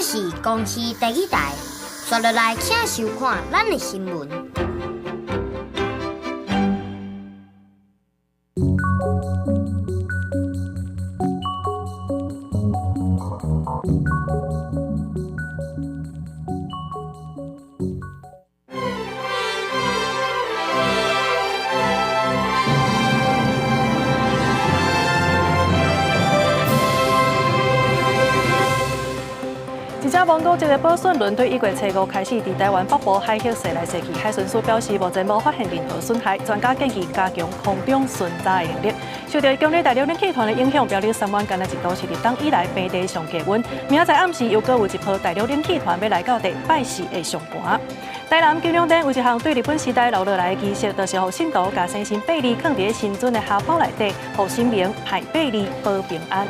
是公视第一台，刷落来请收看咱的新闻。一只蒙古籍的保顺轮对1月初5开始伫台湾北部海域驶来驶去，海巡署表示目前无发现任何损害，专家建议加强空中巡查的能力。受到强烈大陆冷气团的影响，标准3万干的一度是入冬以来平地上低温。明仔载暗时又搁有一波大陆冷气团要来到第拜四的上寒。台南金龙店有一项对日本时代留落来的仪式，就是让信徒把生辰八字放伫新尊的下包内底，让神明派八字保平安。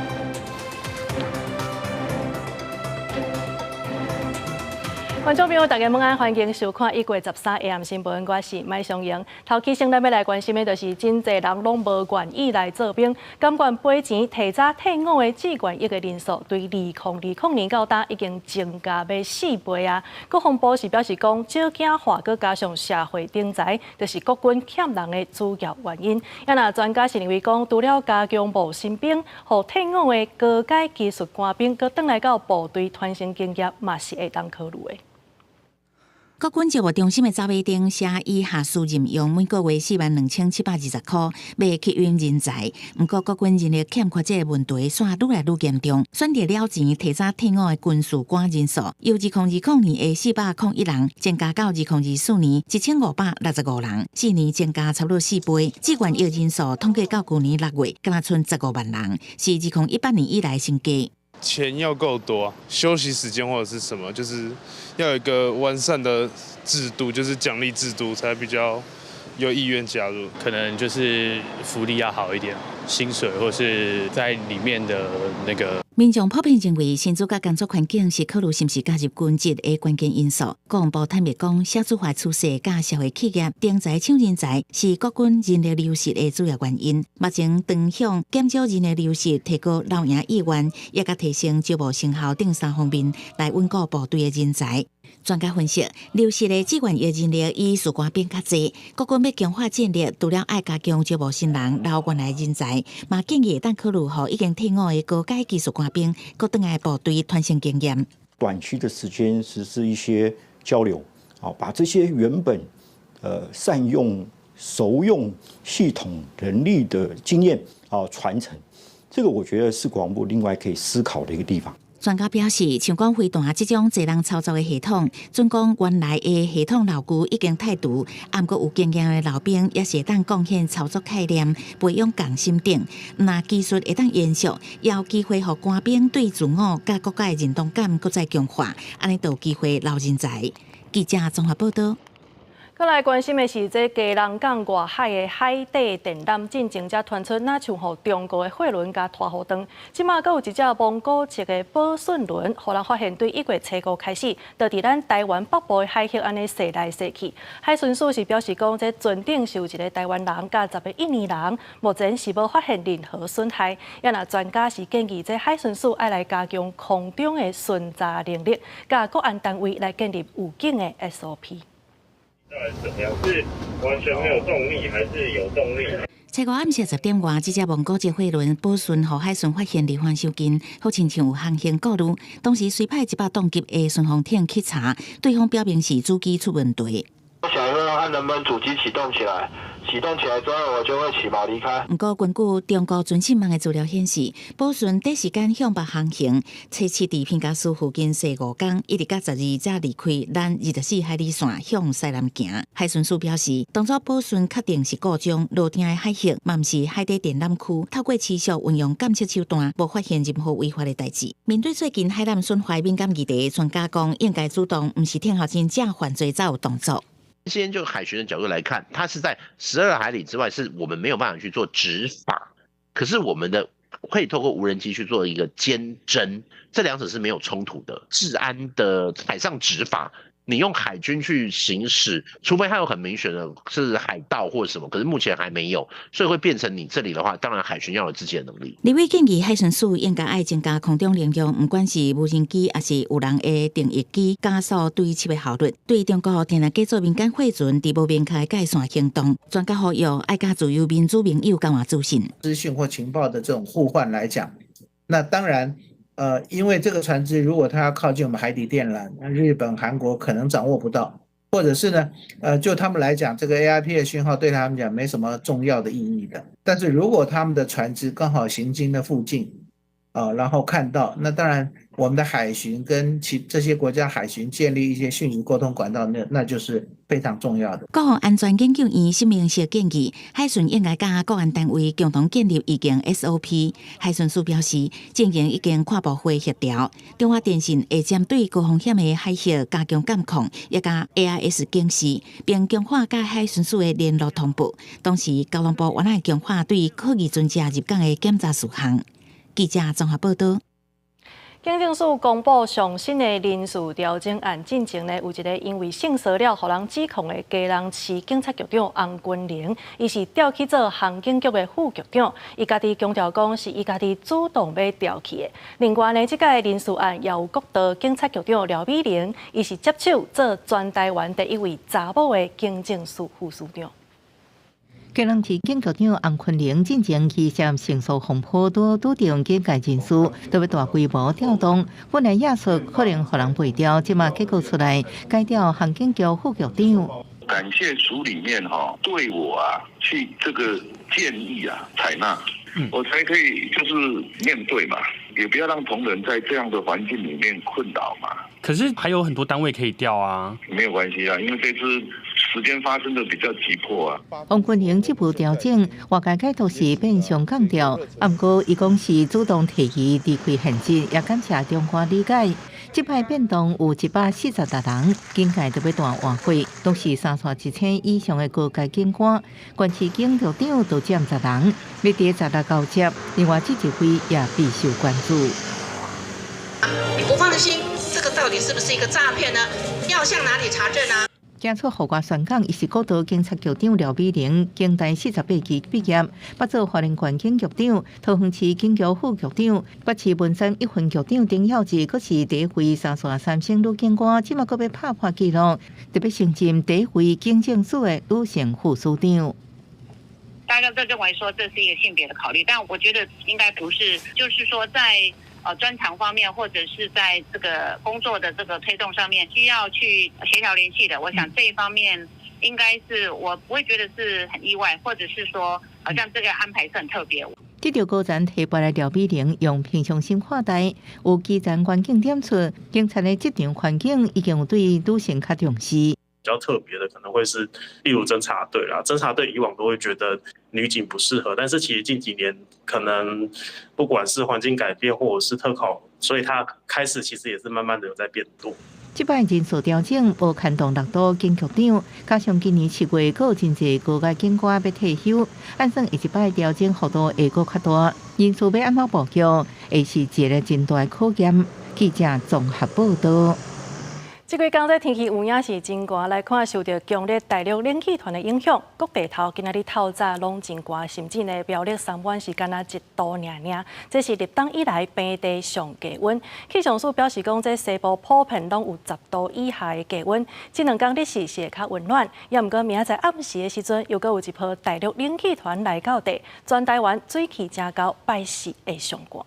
观众朋友，大家晚安，欢迎收看1月13日暗新闻，我是麦尚莹。头起先咱要来关心的，就是真侪人拢无愿意来做兵，甘愿赔钱提早退伍的志愿役的人数，对2020年到今已经增加要4倍啊！国防部是表示讲，少子化，佮加上社会顶财，就是国军欠人的主要原因。也那专家是认为讲，除了加强募新兵，和退伍的高阶技术官兵，佮转来到部队传承经验，嘛是会当考虑的。国军职务中心的招聘顶写以下数任用每个月42720块，要吸引人才。不过，国军人力欠缺这个问题，却愈来愈严重。选择了钱提早退伍的军事官人数，由2020年的401人增加到2024年1565人，4年增加差不多4倍。志愿役人数统计到去年6月，敢剩15万人，是2018年以来新低。钱要够多，休息时间或者是什么，就是要有一个完善的制度，就是奖励制度，才比较有意愿加入。可能就是福利要好一点，薪水或是在里面的那个。民众普遍认为，薪资甲工作环境是考虑是不是加入军职的关键因素。国防部坦白讲，少子化趋势甲社会企业顶财抢人才是国军人力流失的主要原因。目前长向减少人力流失，提高留营意愿，也甲提升招募成效等3方面来稳固部队的人才。专家分析，流失的志愿役人力以士官兵较济，国军要强化战力，除了爱加强招募新人、留原来人才，嘛建议当考虑予已经退伍的高阶技术官兵，搁转来部队传承经验。短期的时间实施一些交流，把这些原本善用、熟用系统人力的经验传承，这个我觉得是国防部另外可以思考的一个地方。专家表示，像讲飞弹这种侪人操作的系统，准讲原来的系统老旧已经太旧，不过有经验的老兵也是当贡献操作概念，培养共心等。那技术会当延续，也有机会让官兵对自我甲国家的认同感搁再强化，安尼就有机会留人才。记者综合报道。再来关心的是，这基隆港外海的海底电缆进前才传出，哪像互中国的货轮甲拖好长。即马阁有一只蒙古籍的保顺轮，互人发现对1月初5开始，就伫咱台湾北部的海域安尼驶来驶去。海巡署是表示讲，这船顶是有一个台湾人甲10个印尼人，目前是无发现任何损害。也那专家是建议，这海巡署爱来加强空中的巡查能力，甲国安单位来建立有警的 SOP。怎么样？是完全没有动力，还是有动力？初5暗时10点外，这只蒙古籍货轮保顺和海巡发现离岸收近，好亲像有航行顾虑。当时随派100吨级的巡防艇去查，对方表明是主机出问题。我想要看能不能主机启动起来。启动起来之后，我就会起锚离开。不过，根据中国准新网的资料显示，保顺第时间向北航行，初7伫平加苏附近驶5天，一直到12才离开咱24海里线向西南行。海巡署表示，当初保顺确定是故障，落定的海域嘛，不是海底电缆区，透过持续运用监测手段，无发现任何违法的代志。面对最近海南损坏敏感议题，专家讲应该主动，不是听候真正犯罪才有动作。先就海巡的角度来看，它是在12海里之外，是我们没有办法去做执法。可是我们的可以透过无人机去做一个监侦，这两者是没有冲突的。治安的海上执法你用海军去行使，除非它有很明显的是海盗或什么，可是目前还没有，所以会变成你这里的话，当然海巡要有自己的能力。李伟建议海巡署应该爱增加空中能力，不管是无人机还是有人的定翼机，加速对击的效率。对中国天然假做民间货船伫无明确界线行动，专家呼吁爱甲自由民主盟友交换资讯、资讯或情报的这种互换来讲，那当然。因为这个船只如果它要靠近我们海底电缆，那日本、韩国可能掌握不到，或者是呢，就他们来讲，这个 AIP 的讯号对他们讲没什么重要的意义的。但是如果他们的船只刚好行经的附近，然后看到，那当然我们的海巡跟这些国家海巡建立一些讯息沟通管道，那就是非常重要的。国防安全研究院新明确建议，海巡应该甲国安单位共同建立意见 SOP。海巡署表示，进行已经跨部会协调，中华电信会针对高风险的海域加强监控，也甲 AIS 警示，并强化甲海巡署的联络同步。同时，交通部原来强化对科技船只入港的检查事项。记者综合报道。警政署公布上新的人事调整案，进前呢有一个因为性骚扰互人指控的基隆市警察局长洪君玲，伊是调去做航警局的副局长，伊家己强调讲是伊家己主动要调去的。另外呢，这届人事案也有国道警察局长廖美玲，伊是接手做全台湾第一位查某的警政署副署长。基隆市警局长洪坤玲进前去涉性骚风波多拄着警戒人士，都要大规模调动。本来亚述可能互人背调，即马结果出来改调航警局副局长。感谢署里面对我去这个建议采纳，我才可以就是面对嘛，也不要让同仁在这样的环境里面困扰嘛。可是还有很多单位可以调啊，没有关系因为这次时间发生的比较急迫洪君玲这步调整，外界解读是变相降调，不过伊讲是主动提议离开现职，也感谢中华理解。这摆变动有140多人，警界特别大换会，都是3线1000以上的高阶警官，县市警局长都占10人，要伫10日交接。另外，这一回也备受关注。你不放心，这个到底是不是一个诈骗呢？要向哪里查证啊？检出后外宣讲，伊是国道警察局长廖美玲，警大48期毕业，捌做花莲县警局长、桃园市警局副局长，捌市文山一分局长丁耀志，佫是第一回3线3星女警官，即马佫要拍破纪录，特别升任第一回警政署的女性副署长。大家都认为说这是一个性别的考虑，但我觉得应该不是，就是说在专长方面，或者是在这个工作的这个推动上面，需要去协调联系的。我想这一方面应该是我不会觉得是很意外，或者是说好像这个安排是很特别。这条高站提拔来廖美玲用平常心看待，有基层环境点出，警察的职场环境已经有对女性较重视。比较特别的可能会是，例如侦察队啦，侦察队以往都会觉得女警不适合，但是其实近几年可能不管是环境改变或者是特考，所以它开始其实也是慢慢的有在变多。这摆人数调整，无牵动6都警局长，加上今年7月，还有真侪高阶警官要退休，按算一摆调整幅度会阁较大，人数要安怎布局，会是一个真大的考验。记者综合报道。这几天在天气有影是真寒，来看受到强烈大陆冷气团的影响，各地头今仔日透早拢真寒，甚至呢苗栗3湾是干那1度尔尔，这是入冬以来平地上低温。气象署表示讲，这西部普遍拢有10度以下的低温，这2天日时是会较温暖，也毋过明仔载暗时的时阵，又阁有一波大陆冷气团来到地，全台湾水气真高，拜4会上寒。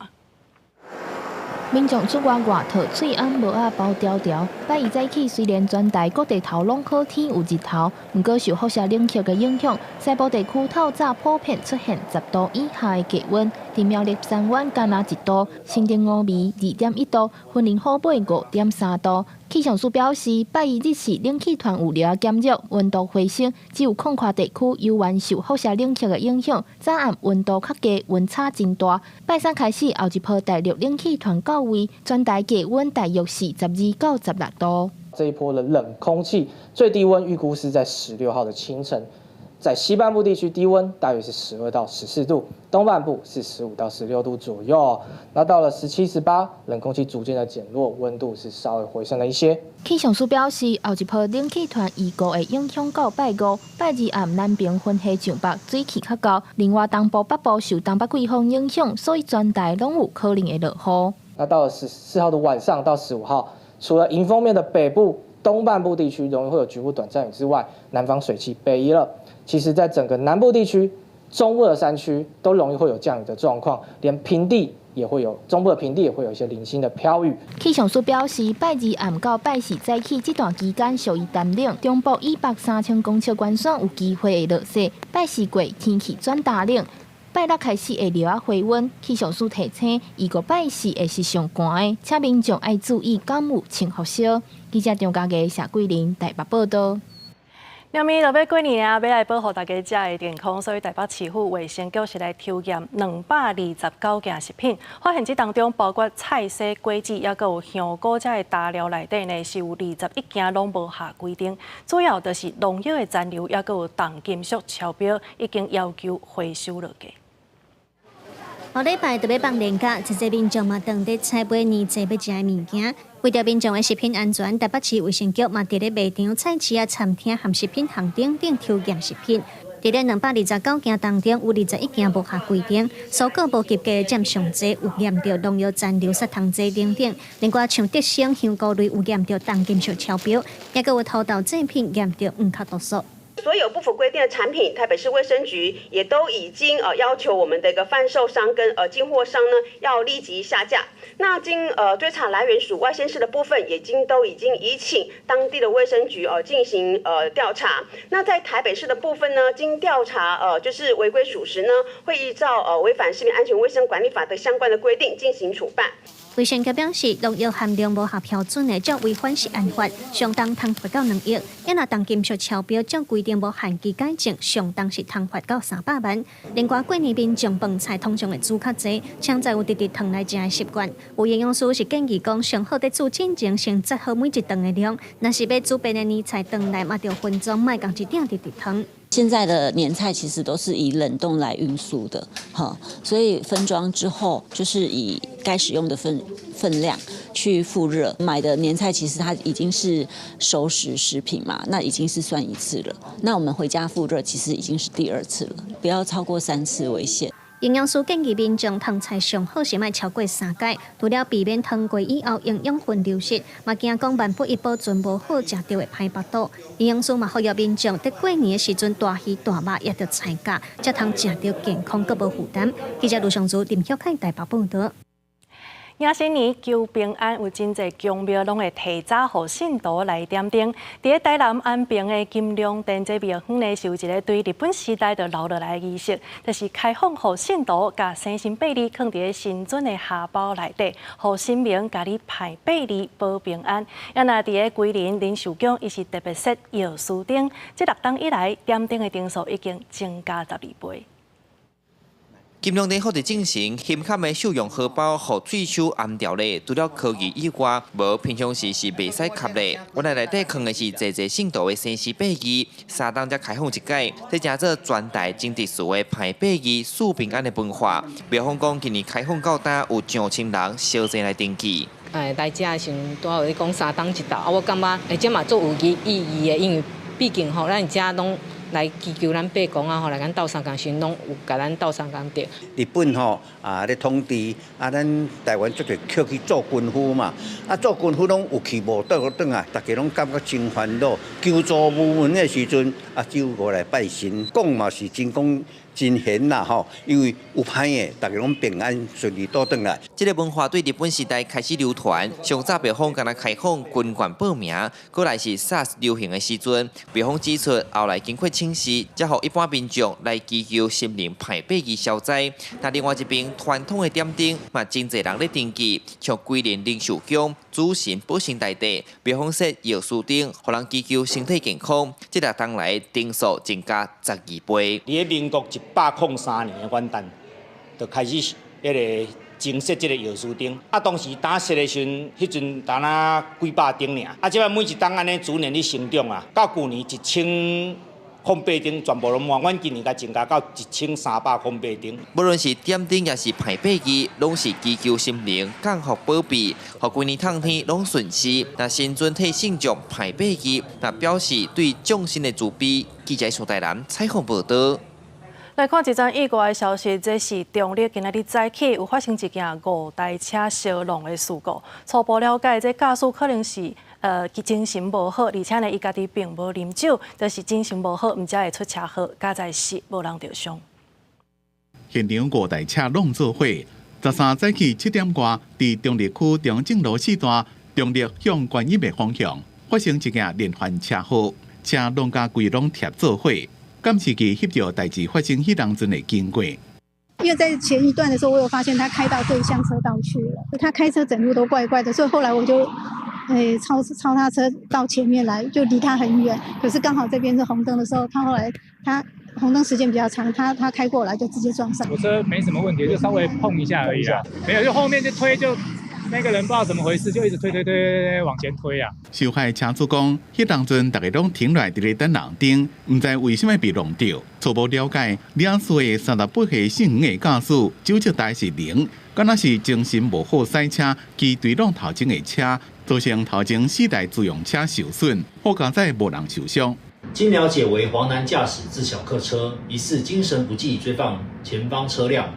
民众出外外套，嘴暗帽仔包条条。拜2早起，虽然全台各地头拢好天有日头，不过受辐射冷却的影响，西部地区透早普遍出现10度以下的低温。伫苗栗3湾干那1度，新店5味2.1度，云林虎尾5.3度。气象署表示，拜1日时冷气团有了减弱，温度回升，只有空旷地区犹原受辐射冷却的影响，早暗温度较低，温差真大。拜3开始，后一波大陆冷气团到位，全台低温大约是12到16度。这一波的冷空气最低温预估是在16号的清晨。在西半部地区低温大约是12到14度，东半部是15到16度左右。那到了17、18，冷空气逐渐的减弱，温度是稍微回升了一些。气象署表示，后一波冷气团预估会影响到拜五、拜二暗南平分西上北水汽较高，另外东部、北部受东北季风影响，所以全台拢有可能会落雨。那到了14号的晚上到15号，除了迎风面的北部、东半部地区容易会有局部短暂雨之外，南方水汽北移了。其实，在整个南部地区、中部的山区都容易会有降雨的状况，连平地也会有，中部的平地也会有一些零星的飘雨。气象署表示，拜二暗到拜四早起这段期间属于寒冷，中部以北3000公尺关山有机会会落雪。拜四过天气转大冷，拜六开始会略回温。气象署提醒，预估拜四会是上寒的，请民众要注意感冒、穿好烧。记者张家佳、谢桂玲台北报道。两面就要过年啊，要来保护大家食的健康，所以台北市府卫生局是来抽验229件食品，发现这当中包括菜色、果子，也有香菇这的大料内底呢，是有21件拢无合规定，主要就是农药的残留，也有重金属超标，已经要求回收落去。后礼拜特别放年假，一些民众嘛当伫采买年节要食的物件。为着民众的食品安全，台北市卫生局嘛伫咧卖场、菜市啊、餐厅和食品行等抽验食品。伫咧229件当中，有21件无合规定，蔬果无及格占上济，有验到农药残留、砂糖剂等等。另外像德胜香菇类有验到重金属超标，也有土豆制品验到黄卡毒素。所有不符规定的产品，台北市卫生局也都已经要求我们的一个贩售商跟进货商呢要立即下架。那经追查来源属外县市的部分，都已经移请当地的卫生局进行调查。那在台北市的部分呢，经调查就是违规属实呢，会依照违反食品安全卫生管理法的相关的规定进行处办。卫生局表示，农药含量无合标准的，照违反食安法，相当通罚到2亿；若重金属超标，照规定无限期改正，相当是通罚到300万。另外，过年民众饭菜通常会煮较济，请在有直直烫来食的习惯。有营养师是建议讲，上好在煮之前先择好每一顿的量，若是要煮白的年菜顿来，嘛要分装，莫共一点直直烫。现在的年菜其实都是以冷冻来运输的，所以分装之后就是以该使用的分量去复热。买的年菜其实它已经是熟食食品嘛，那已经是算1次了。那我们回家复热其实已经是第2次了，不要超过3次为限。营养师建议民众烫菜上好是莫超过3届，除了避免烫过以后营养分流失，嘛惊讲万不一保存无好食到会歹腹肚。营养师嘛呼吁民众在过年的时阵大鱼大肉也要菜价，才通食到健康佮无负担。记者卢尚珠、林晓凯台北报道。迎新年求平安，有真侪宫庙拢会提早互信徒来点灯。伫咧台南安平的金龙殿这庙方呢，是有一个对日本时代就留落来的仪式，就是开放互信徒甲生辰八字放伫咧神尊的下包内底，互神明甲你排八字保平安。也那伫咧桂林林寿宫，伊是特别设药师灯，这6冬以来点灯的灯数已经增加12倍。金龙殿好伫进行，显卡的寿用荷包和水手安掉咧，除了科技以外，无平常时是袂使吸咧。原来内底放的是侪信徒的生辰八字，3冬才开放一届，这正做全台真特殊的排八字、树平安的文化。庙方讲今年开放到呾有上千人小济来登记。来遮的时阵，拄好咧讲3冬一道，我感觉这嘛做有意义的，因为毕竟咱遮拢。来祈求咱伯公啊，来咱斗相共时，拢有甲咱斗相共着。日本咧统治咱台湾做着去做军夫嘛，做军夫拢有去无倒转啊，大家拢感觉真烦恼。求助无门的时阵，只有我来拜神，讲嘛是真讲。真闲啦因为有歹的，大家拢平安顺利倒转来。这个文化对日本时代开始流传，上早庙方敢若开放军官报名，过来是 SARS 流行的时阵，庙方指出后来经过清洗，才互一般民众来祈求神明排八字消灾。那另外一边传统的点灯，嘛真侪人咧登记，像桂林林寿宫主神保神大帝，庙方设药师灯，互人祈求身体健康。这6冬来灯数增加12倍。伫民国103年的元旦，就开始迄个增设这个药师灯。当时打设的时阵，迄阵打几百灯尔。即摆每一档安尼逐年咧成长到旧年1000空白灯全部拢满，阮今年甲增加到1300空白灯。无论是点灯也是排白机，拢是祈求心灵降福保庇，互规年冬天拢顺时。那新尊替圣众排白机，那表示对众生的慈悲。记者苏台南采访报道。来看一则意外的消息，这是中坜今仔日早起有发生一件5台车相撞的事故。初步了解，这驾驶可能是精神无好，而且呢，伊家己并无啉酒，就是精神无好，毋才会出车祸，加在是无人受伤。现场5台车拢做伙，13早起7点外，伫中坜区中正路4段中坜向观音的方向发生一件连环车祸，车拢甲规拢贴做伙。监视器翕到代志发生迄当阵的经过。因为在前一段的时候，我有发现他开到对向车道去了，他开车整路都怪怪的，所以后来我就超他车到前面来，就离他很远。可是刚好这边是红灯的时候，他后来红灯时间比较长，他开过来就直接撞上。我车没什么问题，就稍微碰一下而已啊，没有，就后面就推就。那个人不知道怎么回事，就一直推往前推啊！受害车主讲，迄当阵大家拢停落伫咧等红灯，唔知为什么被弄掉。初步了解，两岁的38岁姓黄的驾驶酒测值是0，敢若是精神无好驶车，其对撞头前的车，造成头前4台自用车受损，好佳在无人受伤。经了解为黄男驾驶自小客车，疑似精神不济追放前方车辆。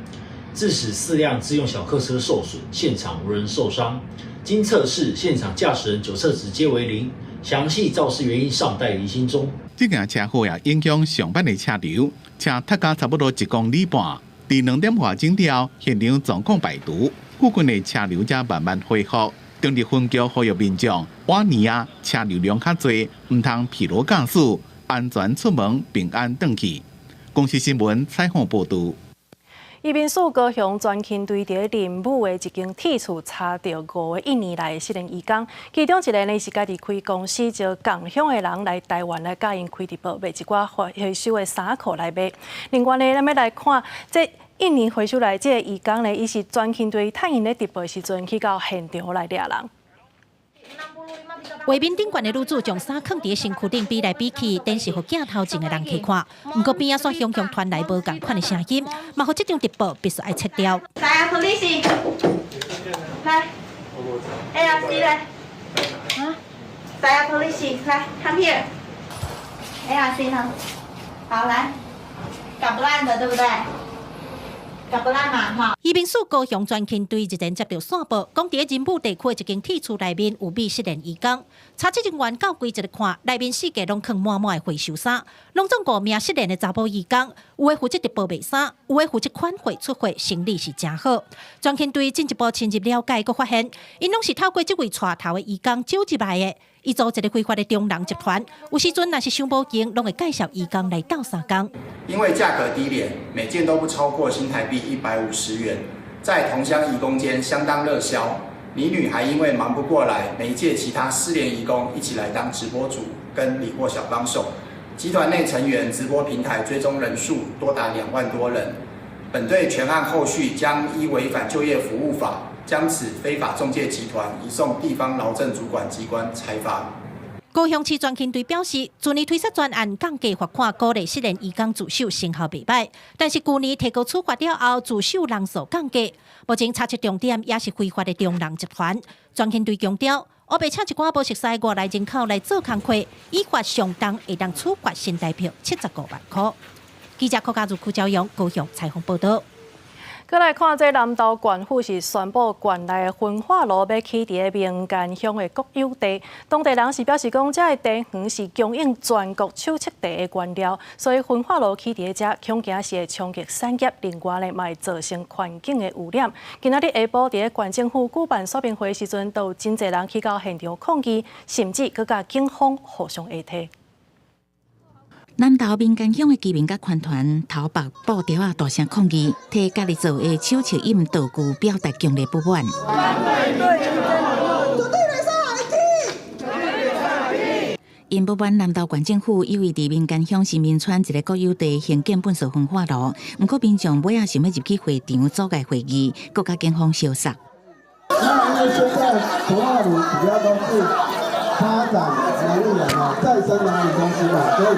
致使4辆自用小客车受损，现场无人受伤。经测试，现场驾驶人酒测值皆为0，详细肇事原因尚待厘清中。这件车祸也影响上班的车流，车塌加差不多1公里半。伫2点外钟了，现场状况排除，附近的车流才慢慢恢复。中坜分局呼吁民众，往年啊车流量较多，唔通疲劳驾驶，安全出门，平安回去。公视新闻采访报道。宜宾市高雄专勤队伫林武的一间铁厝查到5个1年来的失联移工，其中一个呢是家己开公司招共乡的人来台湾来甲因开直播卖一寡回收的衫裤来卖。另外呢，咱要来看这1年回收来这个移工呢，伊是专勤队探因咧直播时阵去到现场来抓人。画面顶悬的女主将衫放伫身躯顶比来比去，电视互镜头前的人去看。不过边仔煞传来无共款的声音，嘛互这种直播必须爱切掉。来啊，police，来 ，ARC 来，啊，来啊 police，来 come here，ARC 呢？好来，搞不烂的对不对？搞不烂嘛哈。宜宾市高雄专勤队日前接到线报，讲伫仁武地区一间铁厝内面有失联移工。查缉人员到柜一个看，内面4架拢放满满的回收衫，拢总5名失联的查甫移工，有的负责直播卖衫，有的负责款货出货，生意是真好。专勤队进一步深入了解，佫发现，因拢是透过这位带头的移工招入来的。伊组一个非法的中人集团，有时阵若是想无闲，拢会介绍移工来斗3工。因为价格低廉，每件都不超过新台币150元，在同乡移工间相当热销。李女还因为忙不过来，媒介其他失联移工一起来当直播主跟理货小帮手。集团内成员直播平台追踪人数多达2万多人。本队全案后续将依违反就业服务法，将此非法仲介集团移送地方劳政主管机关裁罚。高雄市专勤队表示，去年推出专案降价罚款，鼓励失联移工自首，成效袂歹。但是去年提高处罚了后，自首人数降价。目前查出重点也是非法的中人集团。专勤队强调，乌白请一寡无熟悉外来人口来做工课，依法上当会当处罚新台币75万块。记者柯家如邱朝阳高雄采访报道。再来看，这南投县府是宣布县内的焚化炉要起伫民间乡的国有地，当地人是表示讲，这个地黄是供应全国手测地的原料，所以焚化炉起伫这，恐惊是会冲击产业，另外呢，嘛会造成环境的污染。今仔日下晡伫县政府举办说明会时阵，都有真侪人去到现场抗议，甚至佮甲警方互相下体。南投民间乡的居民甲群团头白布条大声抗议，替家己做的手测饮道具表达强烈不满。因不满南投县政府以为伫民间乡新民村一个国有地兴建粪扫焚化炉，不过民众尾仔想要入去会场阻碍会议，佮甲警方相杀。那因为现在焚化炉主要都是发展能源再生能源公司嘛，所以。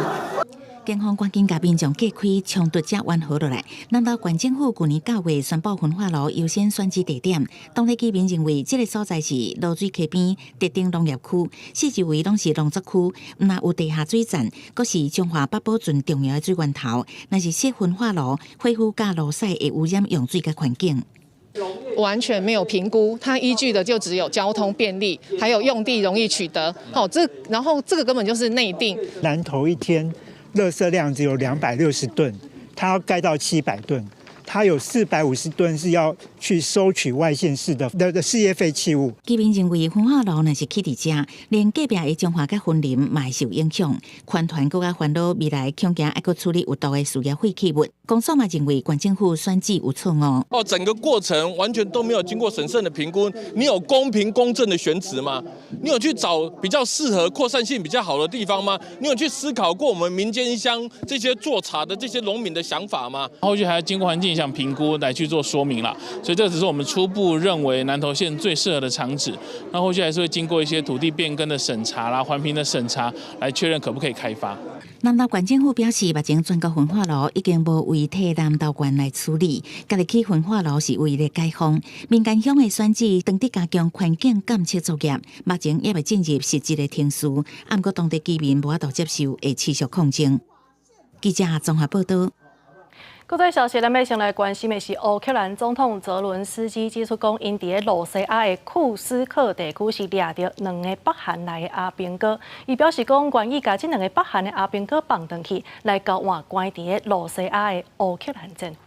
警方赶紧甲民众隔开冲突者缓和落来。南投县政府去年9月宣布焚化炉优先选址地点，当地居民认为这个所在是露水溪边特定农业区，四周围拢是农作区，若有地下水站，阁是中华北保圳重要的水源头。若是设焚化炉，恢复甲路屎会污染用水甲环境。完全没有评估，它依据的就只有交通便利，还有用地容易取得。然后这个根本就是内定。南投一天垃圾量只有260吨，它要盖到700吨。它有450吨是要去收取外县市的事业废弃物。居民认为焚化炉若是起伫遮，连隔壁的中华甲森林嘛会受影响。环团更加烦恼未来恐惊还阁处理有毒的输液废弃物。公所嘛认为县政府选址有错误。整个过程完全都没有经过审慎的评估。你有公平公正的选址吗？你有去找比较适合扩散性比较好的地方吗？你有去思考过我们民间乡这些做茶的这些农民的想法吗？后续还要经过环境影响评估来去做说明啦，所以这只是我们初步认为南投县最适合的场址。那后续还是会经过一些土地变更的审查啦、环评的审查，来确认可不可以开发。南投县政府表示，目前全国焚化炉已经无为替南投县来处理，家己起焚化炉是为了解封。民间乡的选址当地加强环境监测作业，目前也未进入实质的停事，不过当地居民无法度接受，会持续抗争。记者综合报道。国际消息，咱要先来关心的是乌克兰总统泽伦斯基指出，讲因伫罗西亚的库斯克地区是掠到2个北韩来的阿兵哥。伊表示讲，愿意把这2个北韩的阿兵哥放回去，来交换关伫罗西亚的乌克兰政府。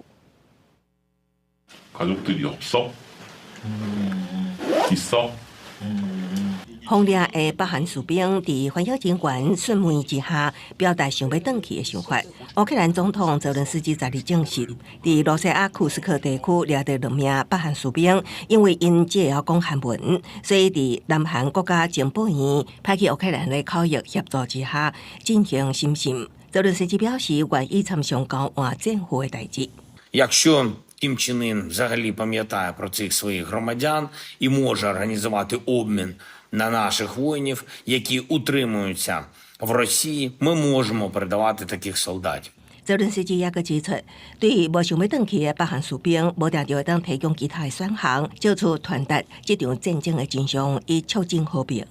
轰掠的北韩士兵伫反校警员讯问之下，表达想要回去的想法。乌克兰总统泽伦斯基昨日证实，伫罗西亚库斯克地区掠到2名北韩士兵，因为因只会晓讲韩文，所以伫南韩国家情报院派去乌克兰的口译协助之下进行审讯。泽伦斯基表示，愿意参详交换战俘的代志。Якщо Кім Чен Ін взагалі пам'ятає про цих своїх громадян і може організувати обмін на наших воїнів, які утримуються в Росії, ми можемо передавати таких солдатів. 泽伦斯基也阁指出，对于无想要回去的北韩士兵，无定就会当提供其他的选项，借出传达这场战争的真相，以促进和平。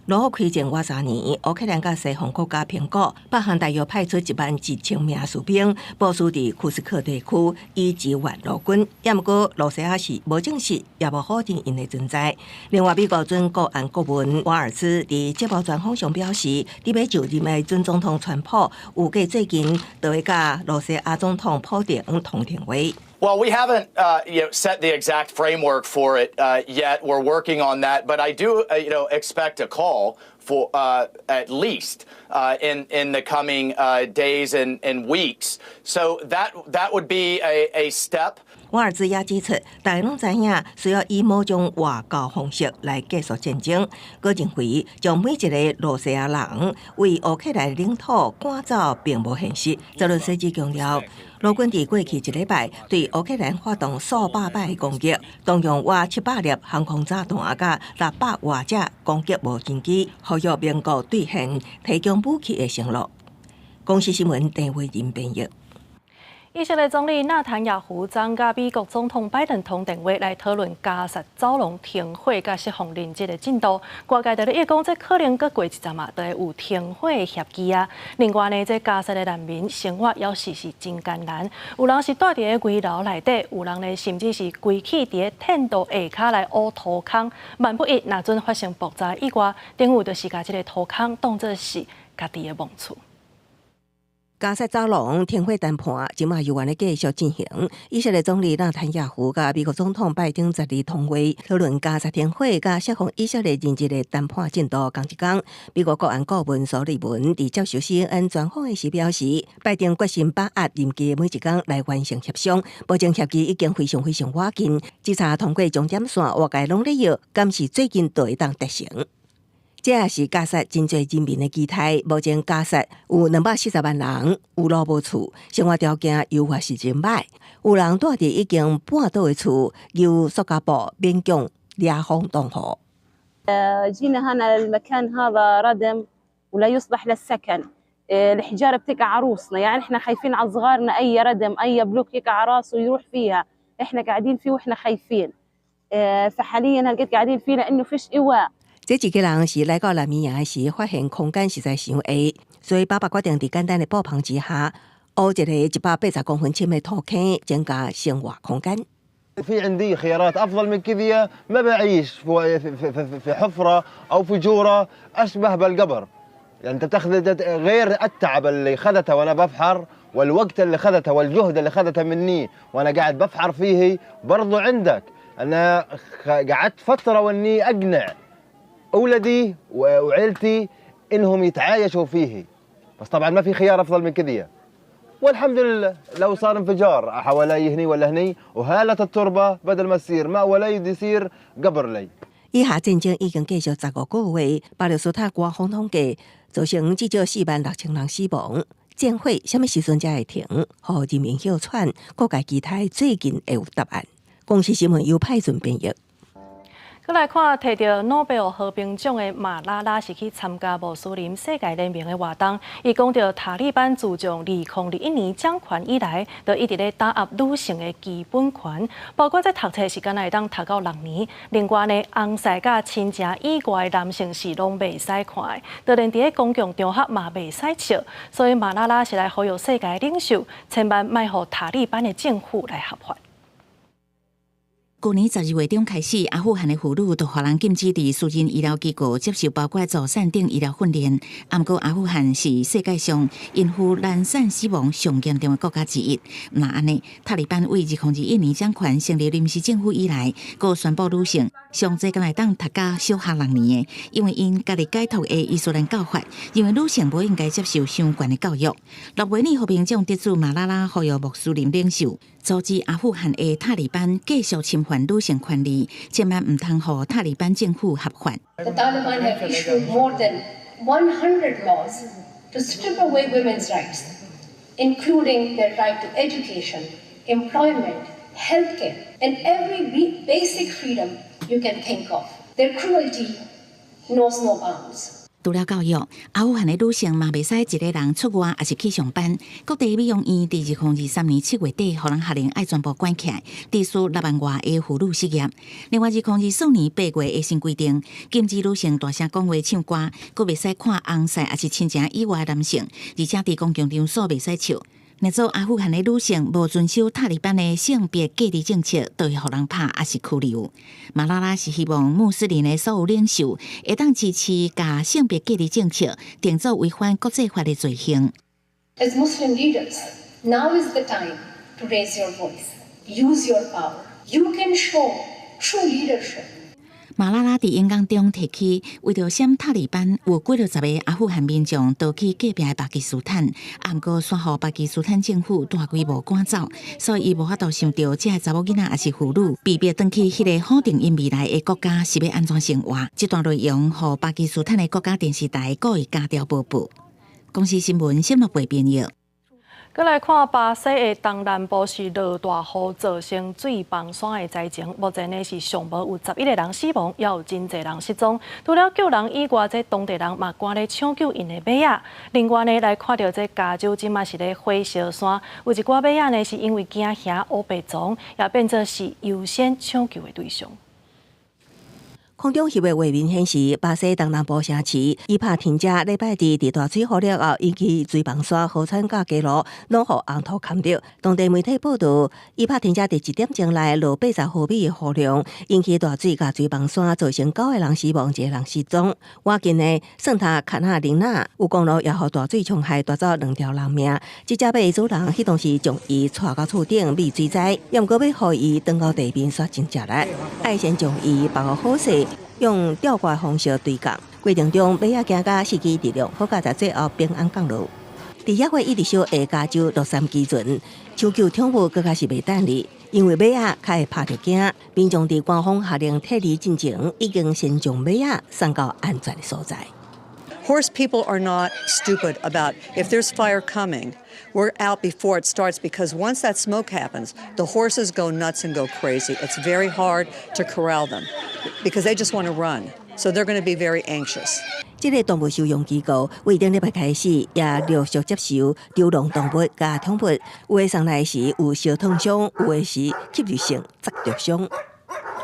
如果开战3年，乌克兰甲西方国家评估，北韩大约派出11000名士兵部署伫库斯克地区，以支援陆军。也毋过，罗西亚是无证实，也无否定因的存在。另外，美国准国安顾问瓦尔兹伫节目专访上表示，伫要就任的准总统川普，有计最近就会甲罗西亚总统普丁通电话。Well, we haven't set the exact framework for it yet. We're working on that, but I do expect a call for at least in the coming days and weeks. So that would be a step. 瓦尔兹也指出，大家拢知影需要以某种外交方式来结束战争。佢认为，将每一个罗西亚人为乌克兰领土赶走，并无现实。泽伦斯基强调，陆军伫过去1礼拜对乌克兰发动数百摆攻击，动用约700粒航空炸弹甲600外只攻击无人机，呼吁民国兑现提供武器的承诺。公司新闻陈慧仁编译。以色列总理纳坦雅胡将甲美国总统拜登通电话来讨论加沙走廊停火甲释放人质的进度。外界就咧讲，这可能搁过一阵嘛，就会有停火的协议啊。另外呢，这加沙的难民生活要是真艰难，有人是住伫危楼内底，有人呢甚至是跪起伫텐트下骹来挖土坑。万不一若准发生爆炸意外，政府就是甲这个土坑当作是家己的墓厝。加沙走廊停火谈判今嘛又原咧继续进行。以色列总理纳坦雅胡甲美国总统拜登昨日通话，讨论加沙停火甲释放以色列人质的谈判进度。同一天，美国国安顾问苏利文伫接受 CNN 专访的时表示，拜登决心把握任期每一天来完成协商，保证协议已经非常要紧。稽查通过终点线，外界拢咧要敢是最近就会当达成。这也是加沙真侪人民的期待。目前加沙有240万人有路无厝，生活条件又或是真歹。有人住伫已经半倒的厝，由塑胶布勉强遮风挡雨。جينا هنا للمكان هذا ردم ولا يصلح للسكن الحجاره بتقع عروسنا، يعني احنا خايفين على صغارنا اي ردم اي بلوك يقع راسه يروح فيها، احنا قاعدين فيه واحنا خايفين. فحاليا هلقيت قاعدين فيه لانه فيش ايواء。这几个人是来到南米亚时，发现空间实在伤狭，所以爸爸决定在简单的布棚之下，挖一个180公分深的土坑，增加生活空间。 في عندي خيارات افضل من كذا، ما بعيش في حفره او في جوره اشبه بالقبر. يعني انت بتاخذ غير التعب اللي اخذته وانا بفحر والوقت اللي اخذته والجهد اللي اخذته مني وانا قاعد بفحر فيه، برضو عندك انا قعدت فتره واني اقنع اولادي وعيلتي انهم يتعايشوا فيه، بس طبعا ما في خيار افضل من كذا. والحمد لله لو صار انفجار حوالي هني ولا هني وهالت التربه بدل ما تصير ماء ولا يصير قبر لي。 以下战争已经继续15个月，巴勒斯坦官方统计造成至少46000人死亡。战火什么时阵才会停？让人民哮喘，各界期待最近会有答案。公司新闻由派准编译。 再来看，摕到诺贝尔和平奖的马拉拉是去参加穆斯林世界联盟的活动。伊讲到塔利班自从2021年掌权以来，就一直咧打压女性的基本权，包括在读册时间会当读到6年。另外呢，红晒甲亲情以外的男性是拢袂使看的，就连伫咧公共场合嘛袂使笑。所以马拉拉是来呼吁世界领袖，千万莫互塔利班的政府来合法。 去年12月中开始，阿富汗的妇女就互人禁止伫私人医疗机构接受包括助产等医疗训练。不过，阿富汗是世界上孕妇难产死亡上严重的国家之一。那安尼，塔利班为2021年掌权成立临时政府以来，佮宣布女性上侪敢来当读到小学6年的，因为因家己解读的伊斯兰教法，认为女性不应该接受相关的教育。6月呢，和平奖得主马拉拉呼吁穆斯林领袖。 阻止阿富汗的塔利班继续侵犯女性权利，千万唔通互塔利班政府合法。The Taliban have issued more than 100 laws to strip away women's rights, including their right to education, employment, healthcare, and every basic freedom you can think of. Their cruelty knows no bounds. 除了教育，阿富汗的女性嘛袂使一个人出外，也是去上班。各地美容院伫2023年7月底，互人下令爱全部关起来，致使6万外的妇女失业。另外，2024年8月的新规定，禁止女性大声讲话、唱歌，佮袂使看红晒，也是亲情以外的男性，而且伫公共场所袂使笑。 那做阿富汗的女性无遵守塔利班的性别隔离政策，就会互人拍也是拘留。马拉拉是希望穆斯林的所有领袖会当支持甲性别隔离政策定做违反国际法的罪行。As Muslim leaders, now is the time to raise your voice, use your power. You can show true leadership. 马拉拉伫演讲中提起，为着闪塔利班，有几60个阿富汗民众逃去隔壁的巴基斯坦，不过却互巴基斯坦政府大规模赶走，所以伊无法度想到这查某囡仔也是妇女，被逼转去迄个否定因未来的国家是要安怎生活。这段内容，互巴基斯坦的国家电视台故意加调播报。公司新闻新闻部编译。 再来看巴西的东南部是落大雨造成水崩山的灾情，目前呢是上无有11个人死亡，也有真侪人失踪。除了救人以外，这当地人嘛赶咧抢救因的马仔。另外呢，来看到这加州即马是咧火烧山，有一寡马仔呢是因为惊吓乌白撞，也变作是优先抢救的对象。 空中翕的画面显示，巴西东南部城市伊帕田加礼拜二伫大水雨了后，引起水崩山、河川甲街路拢互红土砍着。当地媒体报道，伊帕田加伫1点钟内落80毫米的雨量，引起大水甲水崩山，造成9个人死亡，1个人失踪。我近的圣塔卡纳琳娜有公路也互大水冲害，夺走2条人命。这只马的主人迄当时将伊带到厝顶避水灾，也毋过要互伊登到地面煞真食力，爱先将伊绑好势。 用吊挂方式对降，过程中马仔行到司机力量，好在最后平安降落。伫野火一直烧下加州洛杉矶阵，抢救宠物更加是袂等哩，因为马仔较会拍着惊，民众伫官方下令撤离进前，已经先将马仔送到安全的所在。 Horse people are not stupid about if there's fire coming, we're out before it starts because once that smoke happens, the horses go nuts and go crazy. It's very hard to corral them because they just want to run. So they're going to be very anxious. 这个动物收容机构为顶礼拜开始，也陆续接受流浪动物甲宠物，有的送来时有烧烫伤，有的是吸入性砸着伤。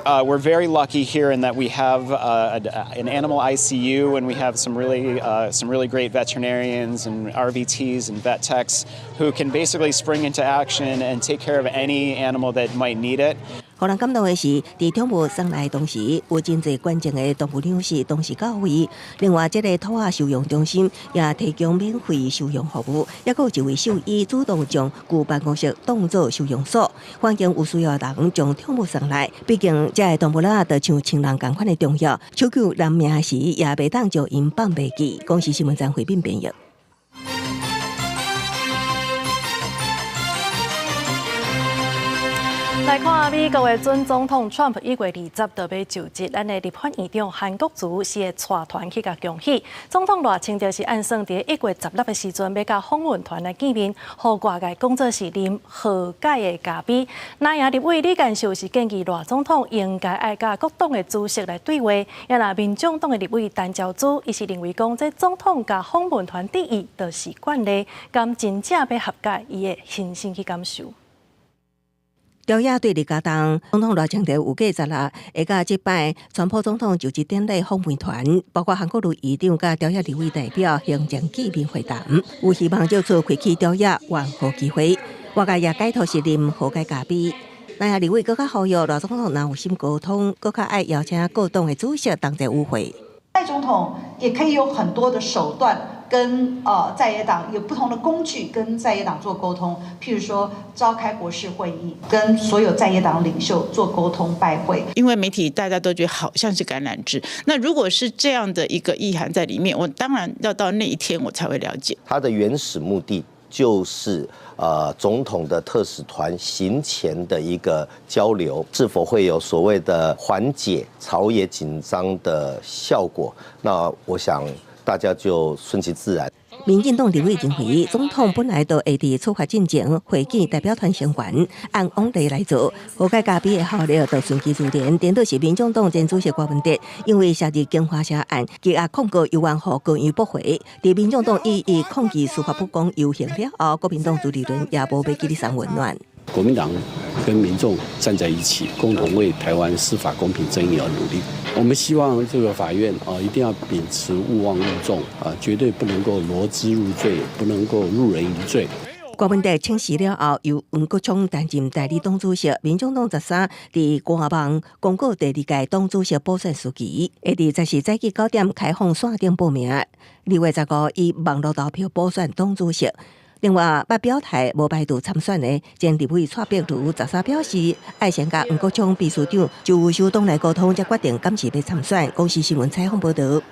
We're very lucky here in that we have an animal ICU, and we have some really great veterinarians and RVTs and vet techs who can basically spring into action and take care of any animal that might need it. 互人感动的是，伫宠物送来同时，有真侪关键的动物粮食同时到位。另外，这个兔仔收容中心也提供免费收容服务，也有一位兽医主动将旧办公室当作收容所，欢迎有需要的人将宠物送来。毕竟，这个动物啦，就像亲人共款的重要。求救人命时，也袂当就因放袂记。公司新闻站回并编译。来看美国的准总统 Trump 1月20就要就职，咱的立法院长韩国瑜是会带团去甲恭喜。总统热情就是按算伫1月16的时阵，要甲访问团来见面，互外界讲做是啉和解的咖啡。那赢立委李干秀是建议热总统应该爱甲各党的主席来对话。也那民众党的立委陈昭珠，伊是认为讲这总统甲访问团第一就是惯例，敢真正要合解，伊会亲身去感受。朝野对立家党，总统热强调有计16会甲即摆川普总统就职典礼访问团，包括韩国瑜议长甲朝野立委代表行政见面会谈，有希望借此开启朝野援和机会。外界也解读是啉和解咖啡。那些立委更加呼吁热总统若有心沟通，更加爱邀请各党的主席同齐与会。蔡总统也可以有很多的手段跟在野党有不同的工具跟在野党做沟通，譬如说召开国事会议，跟所有在野党领袖做沟通拜会。因为媒体大家都觉得好像是橄榄枝，那如果是这样的一个意涵在里面，我当然要到那一天我才会了解。它的原始目的就是总统的特使团行前的一个交流，是否会有所谓的缓解朝野紧张的效果？那我想大家就顺其自然。民进党立委认为，总统本来就会伫出发进前会见代表团成员，按往例来做。和解咖啡的效力就顺其自然。颠倒是民众党前主席郭文哲，因为涉入京华社案，积压控告由案后高院驳回。伫民众党以抗议司法不公游行了后，国民党朱立伦也无要给你送温暖。国民党跟民众站在一起，共同为台湾司法公平正义而努力。我们希望这个法院一定要秉持勿忘勿重绝对不能够罗织入罪，不能够入人于罪。郭文哲请辞了后，由黄国昌担任代理党主席。民众党13伫官网公告第2届党主席补选时期，会伫10时早起9点开放线顶报名。2月15以网络投票补选党主席。另外，捌表态无排除参选的前立委蔡壁如13表示，爱先甲黄国昌秘书长就维修党来沟通，才决定敢是要参选。公司新闻采访报道。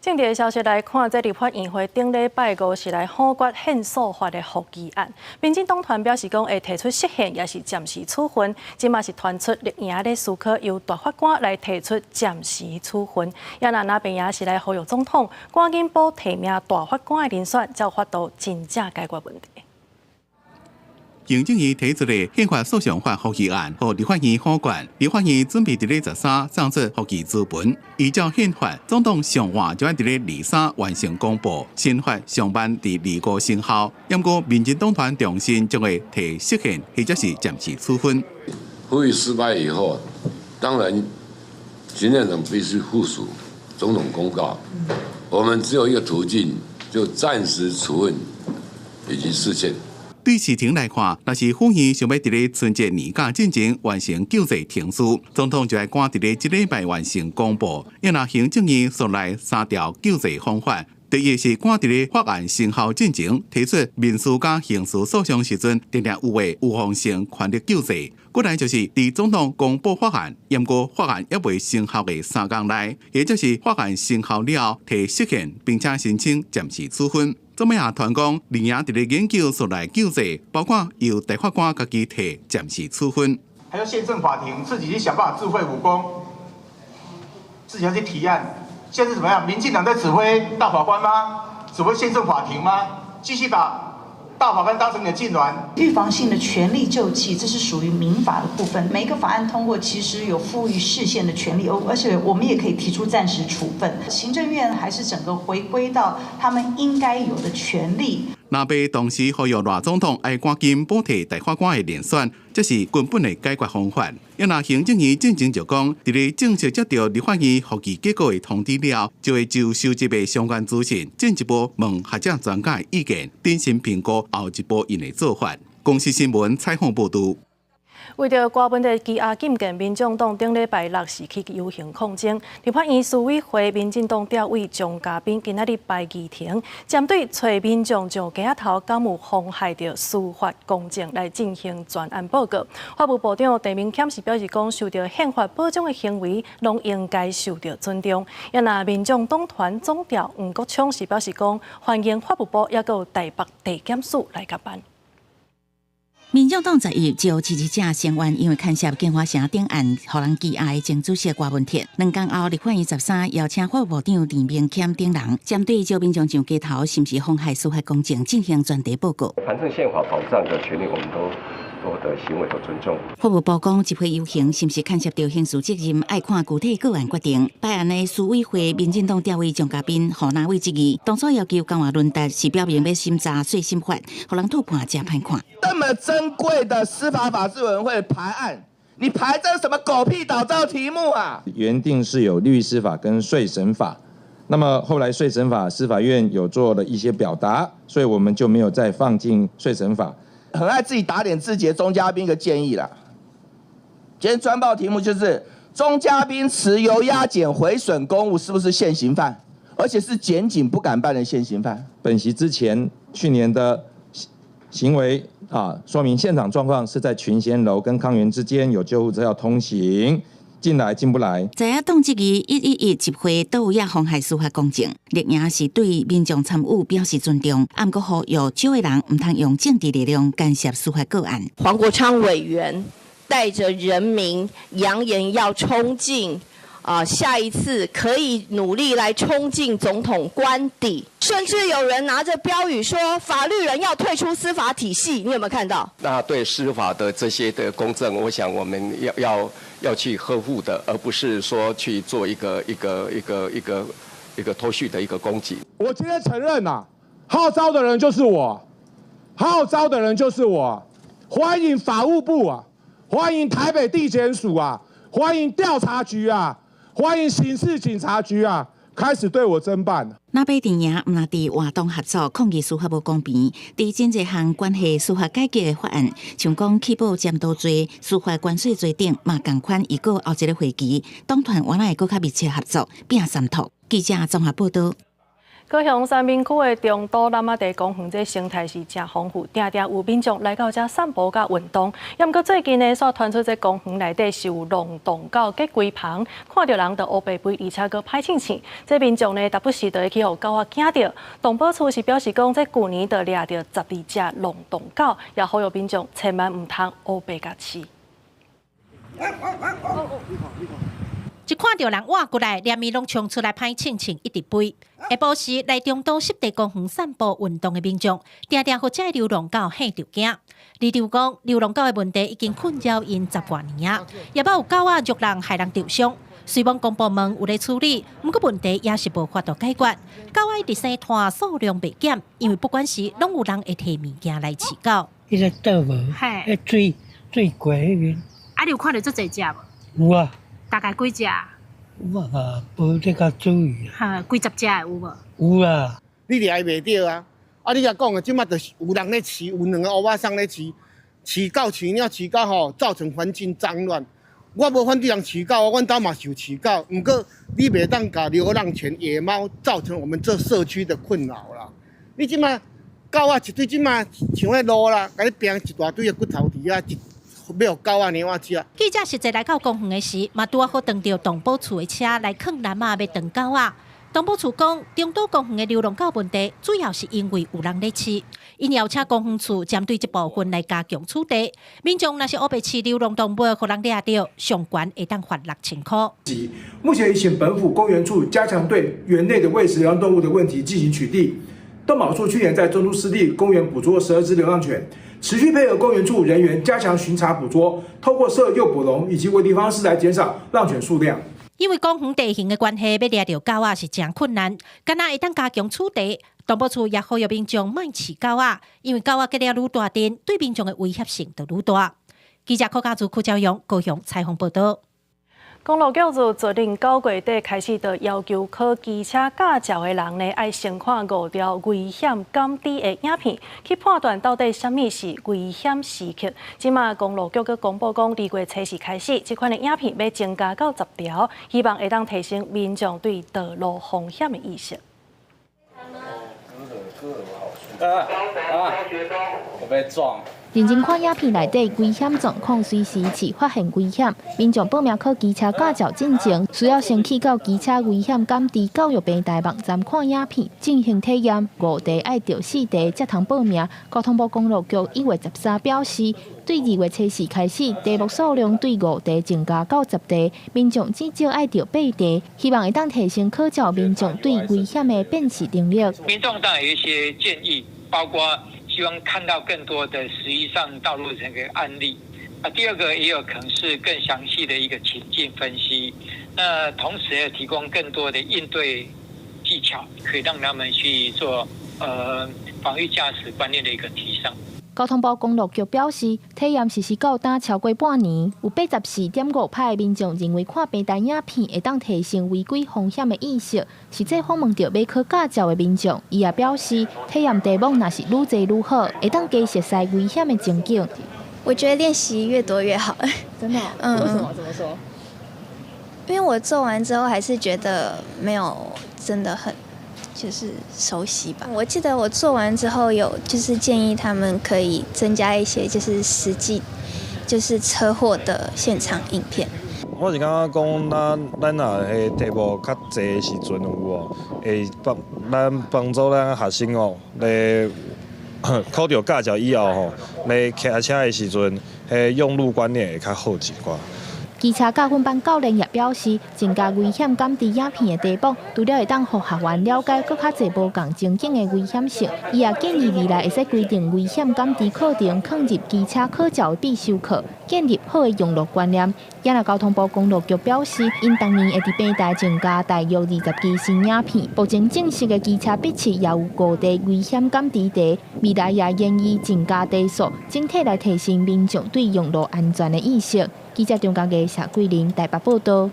政治的消息来看，这立法院会顶礼拜5是来否决宪诉法的复议案。民进党团表示讲会提出释宪，也是暂时处分。即嘛是传出立赢的思考由大法官来提出暂时处分。也那边也是来呼吁总统赶紧补提名大法官的人选，才有法度真正解决问题。行政院提出的宪法诉讼法复议案，予立法院否决。立法院准备伫咧13送出复议资本。依照宪法，总统上晚就要伫咧23完成公布，新法上班伫25生效。不过，民进党团重申将会提释宪或者是暂时处分。复议失败以后，当然行政长必须附属总统公告。我们只有一个途径，就暂时处分以及释宪。对事情来看，若是府院想要伫咧春节年假进前完成救济程序，总统就要赶伫咧1礼拜完成公布。因若行政院所来3条救济方法，第一是赶伫咧法案生效进前提出民事甲刑事诉讼时阵，定定有诶预防性权利救济。过来就是伫总统公布法案，不过法案还未生效的3天内，也就是法案生效了提释宪，并且申请暂时处分。这么样团讲，立赢伫咧研究所来救济，包括由大法官家己提暂时处分，还有宪政法庭自己去想办法自废武功，自己要去提案。现在是怎么样？民进党在指挥大法官吗？指挥宪政法庭吗？继续把大法官当成你的痉挛。预防性的权利救济，这是属于民法的部分。每一个法案通过，其实有赋予释宪的权利，而且我们也可以提出暂时处分。行政院还是整个回归到他们应该有的权利。那被同时呼吁赖总统要赶紧补贴大法官的连选，这是根本的解决方法。也那行政院进前就讲，在咧正式接到立法院复议结果的通知了，就会就收集的相关资讯进一步问学者专家的意见，定心评估后一步因的做法。公司新闻采访报道。为着瓜分的羁押禁见，民众党顶礼拜六是去游行抗争。立法院司委会民进党调委张嘉宾今仔日排议庭，针对找民众上街头敢有妨害着司法公正来进行专案报告。法务部长陈明谦是表示讲，受到宪法保障的行为，拢应该受到尊重。也那民众党团总调黄国昌是表示讲，欢迎法务部也有台北地检署来接办。民众党10月就支持者声援，因为牵涉建华城顶案，互人羁押的前主席郭文田。2天后，立法院13邀请法务部长陈明谦等人，针对招民众上街头是不是妨害司法公正进行专题报告。反正宪法保障的权利，我们都的行为都尊重。法务部讲，集会游行是不是牵涉到刑事责任，爱看具体个案决定。摆案的司委会民进党调委张嘉宾和哪位质疑，当初要求江华论达是表明要审查税新法，互人吐判真歹看。这么珍贵的司法法制委员会排案，你排这什么狗屁倒灶题目啊？原定是有律师法跟税审法，那么后来税审法司法院有做了一些表达，所以我们就没有再放进税审法。很爱自己打脸自己的钟嘉宾一个建议啦。今天专报题目就是钟嘉宾持油压检毁损公务是不是现行犯，而且是检警不敢办的现行犯。本席之前去年的行为说明现场状况是在群贤楼跟康园之间有救护车要通行。进来进不来。在野党质疑111集会都有妨害司法公正，立营是对民众参与表示尊重，不过呼吁少的人唔通用政治力量干涉司法个案。黄国昌委员带着人民扬言要冲进下一次可以努力来冲进总统官邸，甚至有人拿着标语说法律人要退出司法体系，你有没有看到？那对司法的这些的公正，我想我们要去呵护的，而不是说去做一个脱序的一个攻击。我今天承认号召的人就是我，欢迎法务部欢迎台北地检署欢迎调查局欢迎刑事警察局开始对我侦办。那被电影唔那伫活动合作抗议司法无公平，伫真侪项关系司法改革的法案，像讲起步监督罪、司法关税罪等，嘛同款预告后一个会期，党团原来会更较密切合作，并三读。记者综合报道。高雄三民区的中都南仔地公园，这生态是真丰富，常常有民众来到这散步甲运动。也毋过最近呢，所传出这公园内底是有弄洞到结龟棚，看到人就乌白肥，而且佫歹清醒。这民众呢，特不时就会去互狗仔惊到。动保处是表示讲，这去年就掠到12只弄洞狗，也呼吁民众千万唔通乌白甲饲。一看到人挖过来，连面拢冲出来歹清清，一直飞。下晡时来中都湿地公园散步运动的民众，常常互这流浪狗吓着惊。李长讲，流浪狗的问题已经困扰因10多年啊，也捌有狗仔虐人害人受伤。虽望公部门有咧处理，不过问题也是无法度解决。狗仔一直生摊数量未减，因为不管是拢有人会摕物件来饲狗。迄个倒无，迄最贵迄边。你有看到这侪只无？有啊。大概几只？我无这个注意。几十只有无？有啦。你掠袂着你若讲的，即马就是有人咧饲，有2个乌仔桑咧饲，饲狗饲鸟饲狗吼，造成环境脏乱。我无反对人饲狗，阮兜嘛是有饲狗，不过你袂当甲流浪犬、野猫造成我们这社区的困扰啦。你即马狗一堆，即马像迄路啦，甲你拼一大堆的骨头伫要狗猫仔食。记者实际来到公园的时，嘛拄好撞到动保处的车来放蓝马要撞狗仔。动保处讲，中都公园的流浪狗问题，主要是因为有人咧饲，因邀请公园处针对这部分来加强处理。民众若是乌白饲流浪动物，互人掠到，上悬会当罚6000块。目前已请本府公园处加强对园内的喂食流浪动物的问题进行取缔。动保处去年在中都湿地公园捕捉12只流浪犬，持续配合公园处人员加强巡查捕捉，透过设诱捕笼以及围篱方式来减少浪犬数量。因为公园地形的关系，要抓到狗仔是真困难。敢若会当加强处罚，动保处也呼吁民众莫饲狗仔，因为狗仔结了愈大阵，对民众的威胁性就愈大。记者柯家珠、柯昭阳高雄采访报道。公路局自昨年9月底开始，就要求考机车驾照的人呢，爱先看5条危险减低的影片，去判断到底什么是危险时刻。即马公路局佮公布讲，2月初4开始，这款的影片要增加到10条，希望会当提升民众对道路风险的意识。我被撞。认真看影片内底危险状况，随时是发现危险。民众报名考机车驾照进前，需要先去到机车危险减低教育平台网站看影片，进行体验。5题爱到4题才通报名。交通部公路局1月13表示，对2月初4开始，题目数量对5题增加到10题，民众至少爱到8题，希望会当提升考照民众对危险的辨识能力。民众当然有一些建议，包括希望看到更多的实际上道路这个案例。第二个也有可能是更详细的一个情境分析。那同时也提供更多的应对技巧，可以让他们去做防御驾驶观念的一个提升。交通部公路局表示，体验实施到打超过半年，有84.5%的民众认为看平台影片会当提升违规风险的意识。实际访问到要考驾照的民众，伊也表示，体验题目若是愈侪愈好，会当加熟悉危险的情境。我觉得练习越多越好。真的？为什么？怎么说？因为我做完之后还是觉得没有真的很。就是熟悉吧。我记得我做完之后有就是建议他们可以增加一些就是实际就是车祸的现场影片。我是感觉讲咱若题目较侪时阵有哦，会帮助咱学生哦，来考到驾照以后吼，来骑车的时阵，用路观念会较好一寡。机车教训班教练也表示，增加危险减低影片的题目，除了会当让学员了解更较侪无共情境的危险性，伊也建议未来会使规定危险减低课程放入机车考照的必修课，建立好的用路观念。也若交通部公路局表示，因当年会伫平台增加大约20支新影片，目前正式的机车笔试也有5题危险减低题，未来也愿意增加题数，整体来提升民众对用路安全的意识。记者中国谢桂玲台北报道。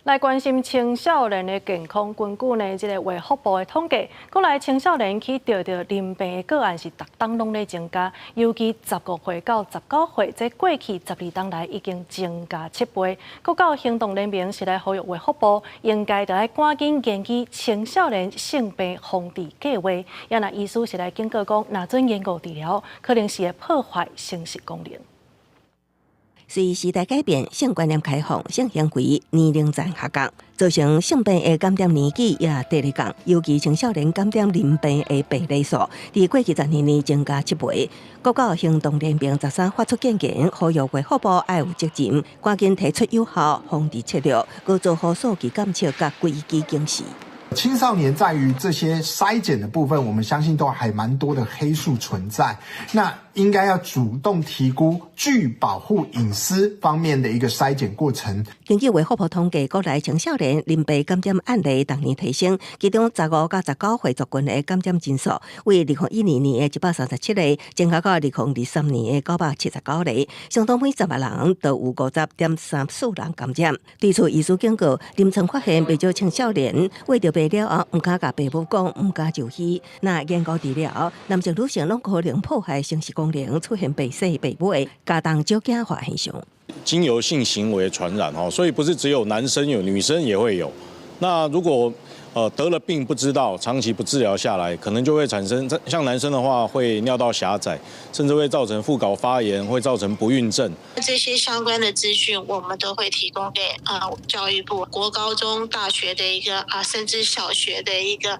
来关心青少年的健康，根据呢这个卫福部的统计，国内青少年去得淋病的个案是逐冬拢在增加，尤其15岁到19岁，在过去12冬来已经增加7倍。国教行动联盟是来呼吁卫福部应该得来赶紧研究青少年性病防治计划，也若意思是来警告讲，若准延误治疗，可能是会破坏生殖功能。随时代改变，性观念开放，性行为年龄层下降，造成性病的感染年纪也第二降，尤其青少年感染淋病的比例数，伫过去12年增加7倍。国教行动联盟13发出建言，呼吁卫福部爱有责任，赶紧提出有效防治策略，搁做好数据监测甲规矩警示。青少年在于这些筛检的部分，我们相信都还蛮多的黑数存在。那应该要主动提估具保护隐私方面的一个筛检过程。根据卫福部统计，国内青少年淋病感染案例逐年提升，其中15到19岁族群的感染人数为2012年的137例，增加到2023年的979例，相当每10万人都有50.34人感染。对此，医师警告，临床发现不少青少年为着病了后，唔敢甲父母讲，唔敢就医。那延误治疗，男性女性拢可能破坏生殖功能，出现被死被尾、家当招惊化现象。经由性行为传染哦，所以不是只有男生有，女生也会有。那如果得了病不知道，长期不治疗下来，可能就会产生像男生的话会尿道狭窄，甚至会造成副睾发炎，会造成不孕症。这些相关的资讯，我们都会提供给教育部、国高中、大学的一个甚至小学的一个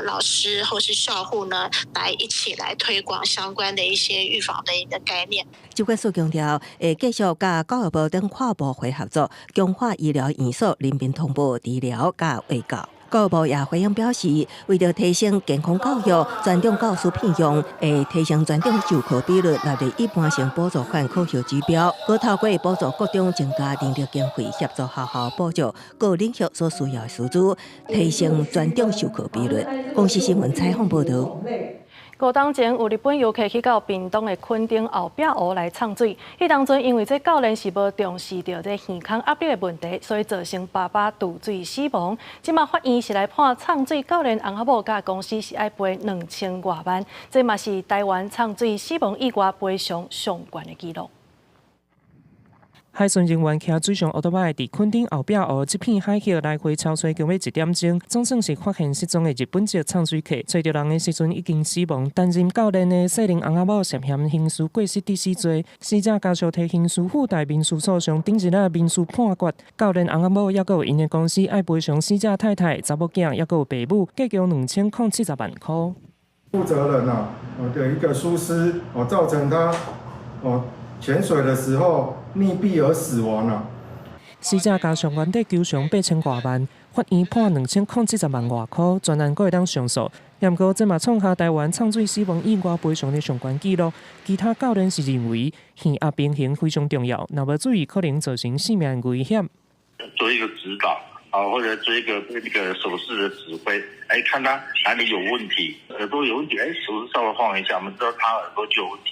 老师或是校护呢，来一起来推广相关的一些预防的一个概念。疾管署强调，会继续甲教育部等跨部会合作，强化医疗院所人民同步治疗甲卫教。教育部也回应表示，为了提升健康教育，专长教师聘用会提升专长授课比率纳入一般性补助款考核指标，可透过补助各种增加人力经费，协助学校补助各领域所需要的师资，提升专长授课比率。公司新闻采访报道。5当前有日本游客去到屏东的垦丁后壁湖来畅水，迄当阵因为这教练是无重视到这耳孔压力的问题，所以造成爸爸渡水死亡。即马法院是来判畅水教练翁仔某甲公司是爱赔2000多万，这嘛是台湾畅水死亡意外赔偿上悬的纪录。海巡人员骑水上奥多麦伫垦丁后壁湖这片海域来回超水约1点钟，总算是发现失踪的日本籍唱水客。找到人的时阵已经死亡，担任教练的细龄翁仔某涉嫌刑事过失致死罪。死者家属提刑事附带民事诉讼，顶日仔民事判决，教练翁仔某也有因的公司爱赔偿死者太太、查某囝，也有爸母，计共2070万块。负责人的一个疏失造成他潜水的时候溺毙而死亡了。死者家属原底求偿8000多万，法院判2070万外块，专案阁会当上诉。不过，这嘛创下台湾畅水死亡意外赔偿的上悬纪录。其他教练是认为，耳压平衡非常重要，若无注意，可能造成性命危险。做一个指导或者做一个手势的指挥，看他哪里有问题，耳朵有问题，手势稍微晃一下，我们知道他耳朵就有问题。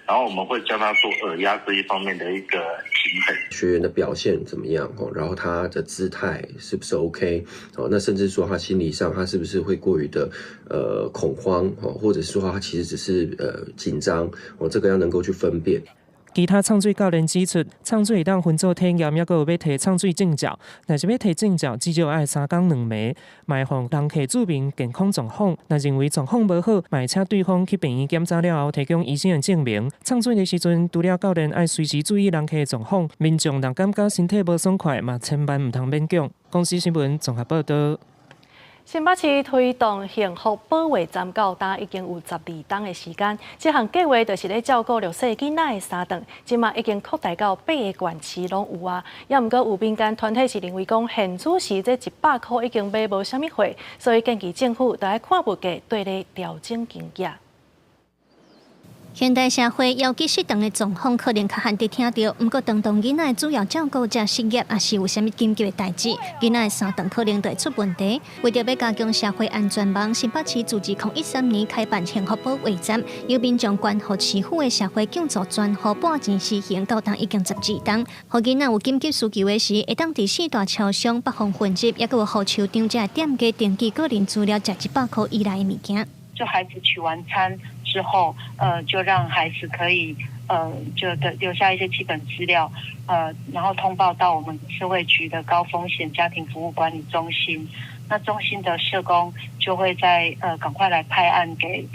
然后我们会教他做耳压这一方面的一个平衡。学员的表现怎么样？然后他的姿态是不是 OK？那甚至说他心理上他是不是会过于的恐慌？或者是说他其实只是紧张？这个要能够去分辨。其他唱水教练指出，唱水会当分做体验，也有要摕唱水证照。若是要摕证照，至少要3天2暝，卖互人客注明健康状况。若认为状况无好，卖请对方去病院检查了后，提供医生的证明。唱水的时阵，除了教练爱随时注意人客的状况，民众若感觉身体无爽快，嘛千万唔通勉强。公司新闻综合报道。新北市推动幸福保卫站到今已经有12档的时间，这项计划就是咧照顾6岁囡仔的3档，即马已经扩大到8个县市拢有啊。也毋过有民间团体是认为讲，现主时这100块已经买无啥物货，所以建议政府得爱看物价对咧调整金额。现代社会尤其适当的状况，可能较罕得听到。不过，当囡仔的主要照顾者失业，也是有啥物紧急的代志，囡仔的3档可能就会出问题。为着要加强社会安全网，新北市自2013年开办幸福保卫站，由民众捐予市府的社会救助专户半钱施行，到当已经12档。互囡仔有紧急需求的时，会当伫4大超商北方分集，也有互球场这店家登记个人资料，食100块以内的物件。就孩子取完餐之后，就让孩子可以就留下一些基本资料，然后通报到我们社会局的高风险家庭服务管理中心。那中心的社工就会在赶快来派案给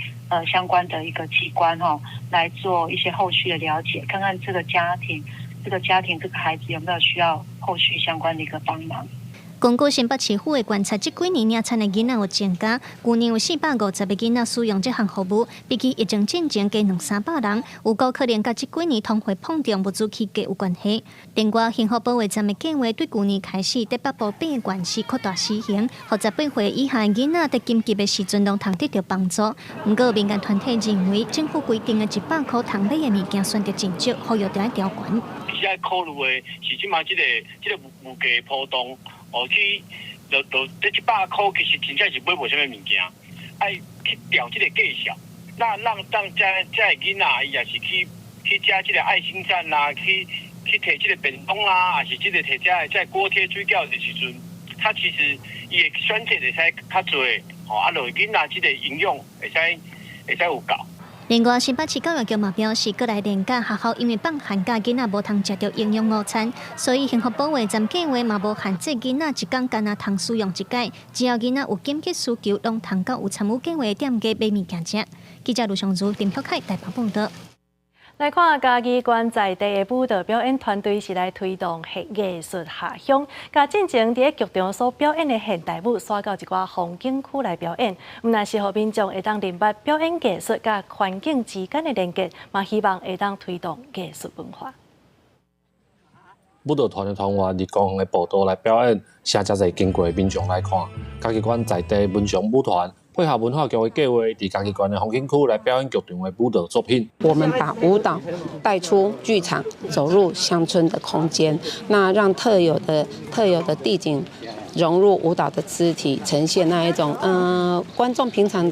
相关的一个机关来做一些后续的了解，看看这个家庭这个孩子有没有需要后续相关的一个帮忙。根据新北市府的观察，这几年领产的囡仔有增加，去年有450个囡仔使用这项服务，比起疫情之前加200-300人，有高可能甲这几年通货膨胀物资起价有关系。另外，幸福保卫站的计划对去年开始在北部8个县市扩大施行，让18岁以下的囡仔在紧急的时阵拢通得到帮助。不过，民间团体认为，政府规定的100块通买的物件选择真少，呼吁得调悬。是爱考虑的是即马这个物价波动。去，这100块其实真正是买无啥物物件，爱去调这个价小，那让这囡仔伊也是去食这个爱心站啦，去摕这个便当啦，也是这个摕这锅贴水饺的时阵，他其实伊的选择会使较侪，落囡仔这个营养会使有够。另外，新北市教育局嘛表示，过来年假学校因为放寒假，囡仔无通食到营养午餐，所以幸福保卫站计划嘛无限制囡仔一天干那通使用1摆，只要囡仔有紧急需求，拢通到有参与计划的店家买物件食。记者卢尚如、林秀凯台北报道。来看嘉义县在地的舞蹈表演团队是来推动艺术下乡，甲进前伫剧场所表演的现代舞，刷到一寡风景区来表演。若是互民众会当明白表演艺术甲环境之间的连结，嘛希望会当推动艺术文化。舞蹈团的团员伫公园的步道来表演，请遮侪经过的民众来看。嘉义县在地文雄舞团配合文化局的计划，伫嘉义县的风景区来表演剧场的舞蹈作品。我们把舞蹈带出剧场，走入乡村的空间，那让特有的地景融入舞蹈的肢体，呈现那一种观众平常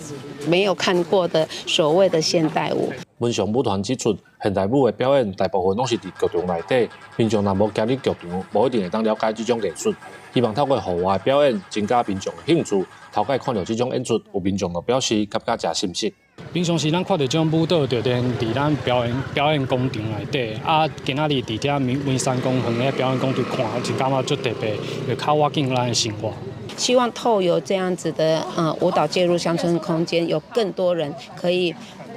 没有看过的所谓的现代舞。文雄舞团指出，现代舞的表演大部分拢是伫剧场内底，民众若无行入剧场，无一定会当了解这种艺术。希望透过户外表演，增加民众的兴趣。头摆看到这种演出，有民众就表示感觉真新鲜。平常时咱看到这种舞蹈，就伫咱表演工场内底，今仔日伫遮文山公园的表演工场看，就感觉足特别，会较贴近咱的生活。希望透过这样子的舞蹈介入乡村空间，有更多人可以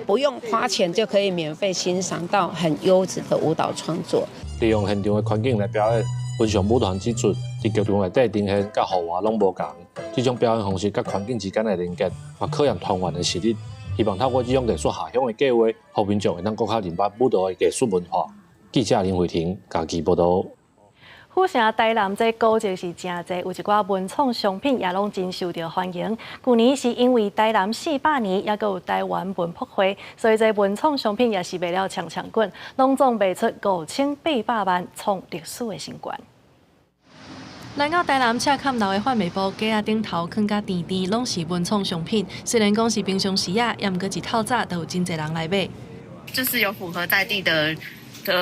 不用花钱就可以免费欣赏到很优质的舞蹈创作。利用现场的环境来表演，文雄舞团指出，伫剧场内底呈现甲户外拢无同。这种表演方式甲环境之间的连接，也考验团员的实力。希望透过这种艺术下乡的计划，让民众会当更加明白舞蹈的艺术文化。记者林慧婷家己报道。府城台南这古迹是真济，有一寡文创商品也拢真受到欢迎。去年是因为台南400年，也有台湾文博会，所以这文创商品也是卖了强滚，拢总卖出5800万，创历史的新高。来到台南赤坎楼的范美部架仔顶头，囥甲甜甜，拢是文创商品。虽然讲是平常时啊，也毋过一透早都有真侪人来买。就是有符合在地的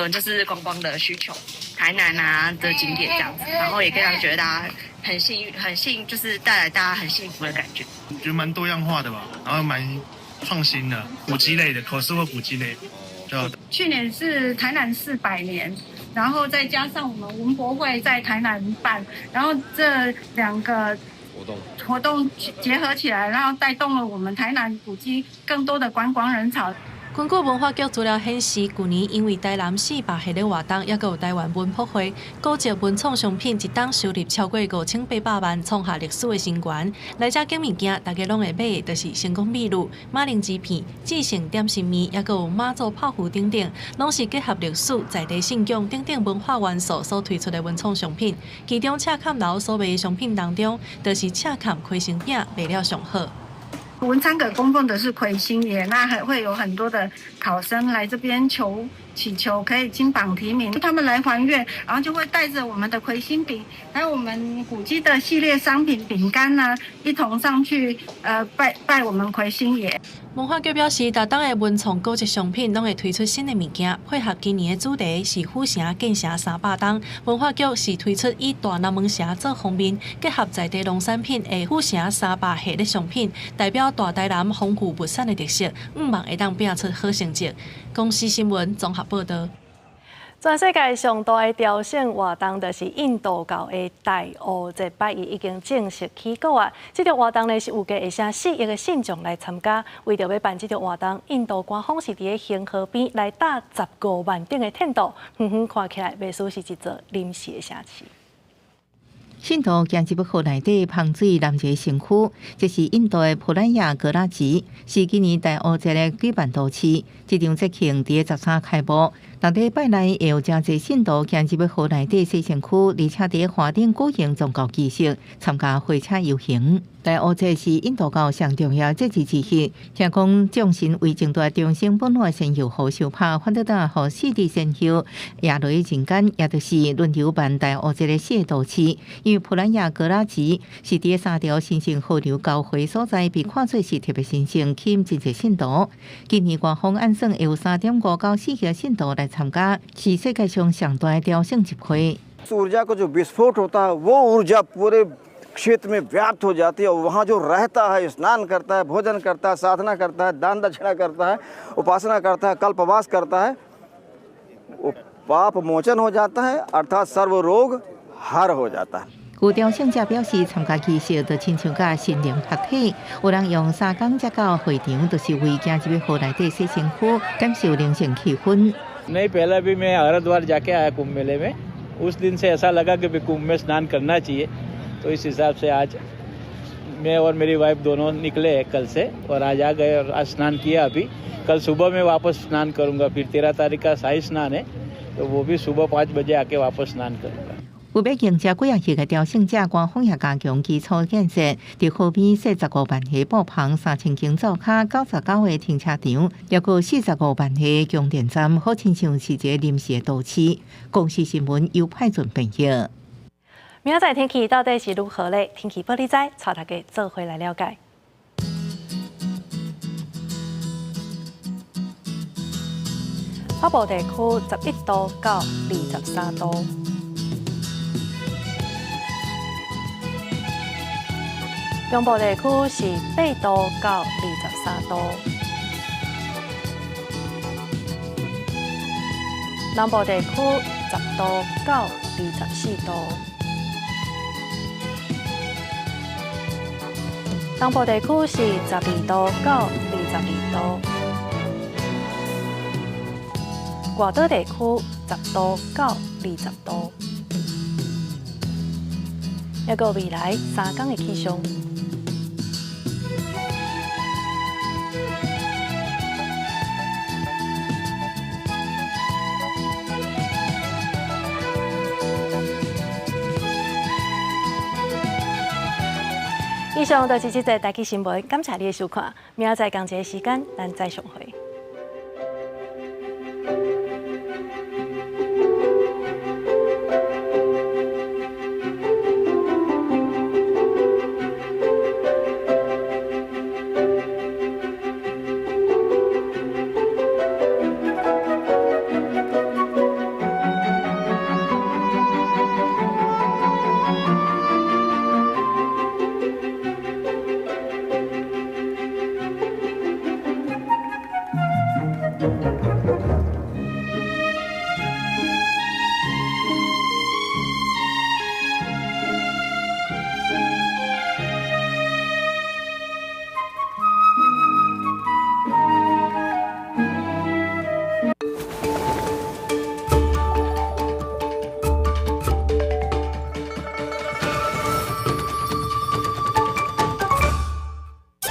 就是观光的需求，台南啊的景点这样子，然后也可以让觉得大家很幸，就是带来大家很幸福的感觉。我觉得蛮多样化的吧，然后蛮创新的，古迹类的，口述或古迹类的。去年是台南400年。然后再加上我们文博会在台南办，然后这2个活动结合起来，然后带动了我们台南古迹更多的观光人潮。根据文化局资料显示，去年因为台南400系列活动，也有台湾文博会，古迹文创商品一档收入超过5800万，创下历史的新高。来遮拣物件，大家拢会买，就是成功秘鲁、马铃薯片、至诚点心面，也有妈祖泡芙等等，拢是结合历史、在地信仰等等文化元素所推出的文创商品。其中赤坎楼所卖的商品当中，就是赤坎开心饼卖了上好。文昌阁供奉的是魁星爷，那还会有很多的考生来这边祈求可以金榜题名，他们来还愿，然后就会带着我们的魁星饼，还有我们古迹的系列商品饼干啊，一同上去拜我们魁星爷。文化局表示，大当的文创古迹商品拢会推出新的物件，配合今年的主题是府城建城300档。文化局是推出以大南门城做封面，结合在地农产品的府城300系列商品，代表大台南丰富物产的特色，望会当拼出好成绩。公司新闻综合报道。全世界上大的朝圣活动，就是印度教的大乌这拜一已经正式起稿啊！这个活动呢是预计会写4亿个信众来参加。为着要办这个活动，印度官方是伫个恒河边来搭15万顶的天道，远远看起来，袂输是一座临时的城市。信徒行入河内底碰水南一个城区，这是印度的普兰亚格拉吉，是今年大乌节的举办都市。这场节庆伫个13开幕，当地拜内会有真侪信徒行入河内底西城区，而且伫花顶举行宗教仪式，参加火车游行。大乌节是印度教上重要节日之一，听讲众神为争夺众生本来先由好受拍，反倒当互四地先后也落去人间，也就是轮流办大乌节的4个都市。因为普兰亚格拉吉是伫3条神圣河流交汇所在，被看作是特别神圣，吸引真侪信徒。今年官方按算会有3.5到4亿个信徒来参加，是世界上上大的朝圣集会。ऊर्जा का जो विस्फोट होता है वो ऊर्जा पूरे क्षेत्र में व्याप्त हो जाती है और वहाँ जो रहता है स्नान करता है, भोजन करता है, साधना करता है, दान दक्षिणा करता है, उपासना करता है, कल्पवास करता है, वो पाप मोचन हो जाता है, अर्थात सर्व रोग हर हो जाता है। 有朝圣者表示，参加仪式就亲像甲心灵合体，有人用3天才到会场，就是为行入河内底洗身躯，感受灵性气氛。नहीं पहले भी मैं हरिद्वार जाके आया कुंभ मेले में, उस दिन से ऐसा लगा कि कुंभ में स्नान करना चाहिए, तो इस हिसाब से आज मैं और मेरी वाइफ दोनों निकले हैं कल से और आज आ गए और आज स्नान किया अभी. कल सुबह में वापस स्नान करूंगा, फिर 13 तारीख का शाही स्नान है, तो वो भी सुबह 5 बजे आके वापस स्नान करूंगा. 为要迎接几啊亿个朝圣者，官方也加强基础建设，伫河边设15万个步棚、3000间灶卡、99个停车场，也有45万个供电站，好亲像是一个临时的都市。公视新闻由派准编译。明仔载天气到底是如何呢？天气报你知，带大家做回来了解。北部地区11度到23度，中部地区是8度到23度，南部地区10度到24度，东部地区是12度到22度。外岛地区10度到20度，还有未来3天的气象。以上就是这则台记新闻，感谢你的收看。明仔载同一个时间，咱再相会。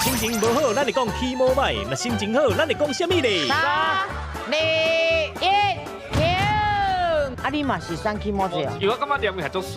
心情无好，咱就讲起毛歹；若心情好，咱就讲什么咧？ 3、2、1，停！啊，你嘛是选起毛者？因为我感觉念的还足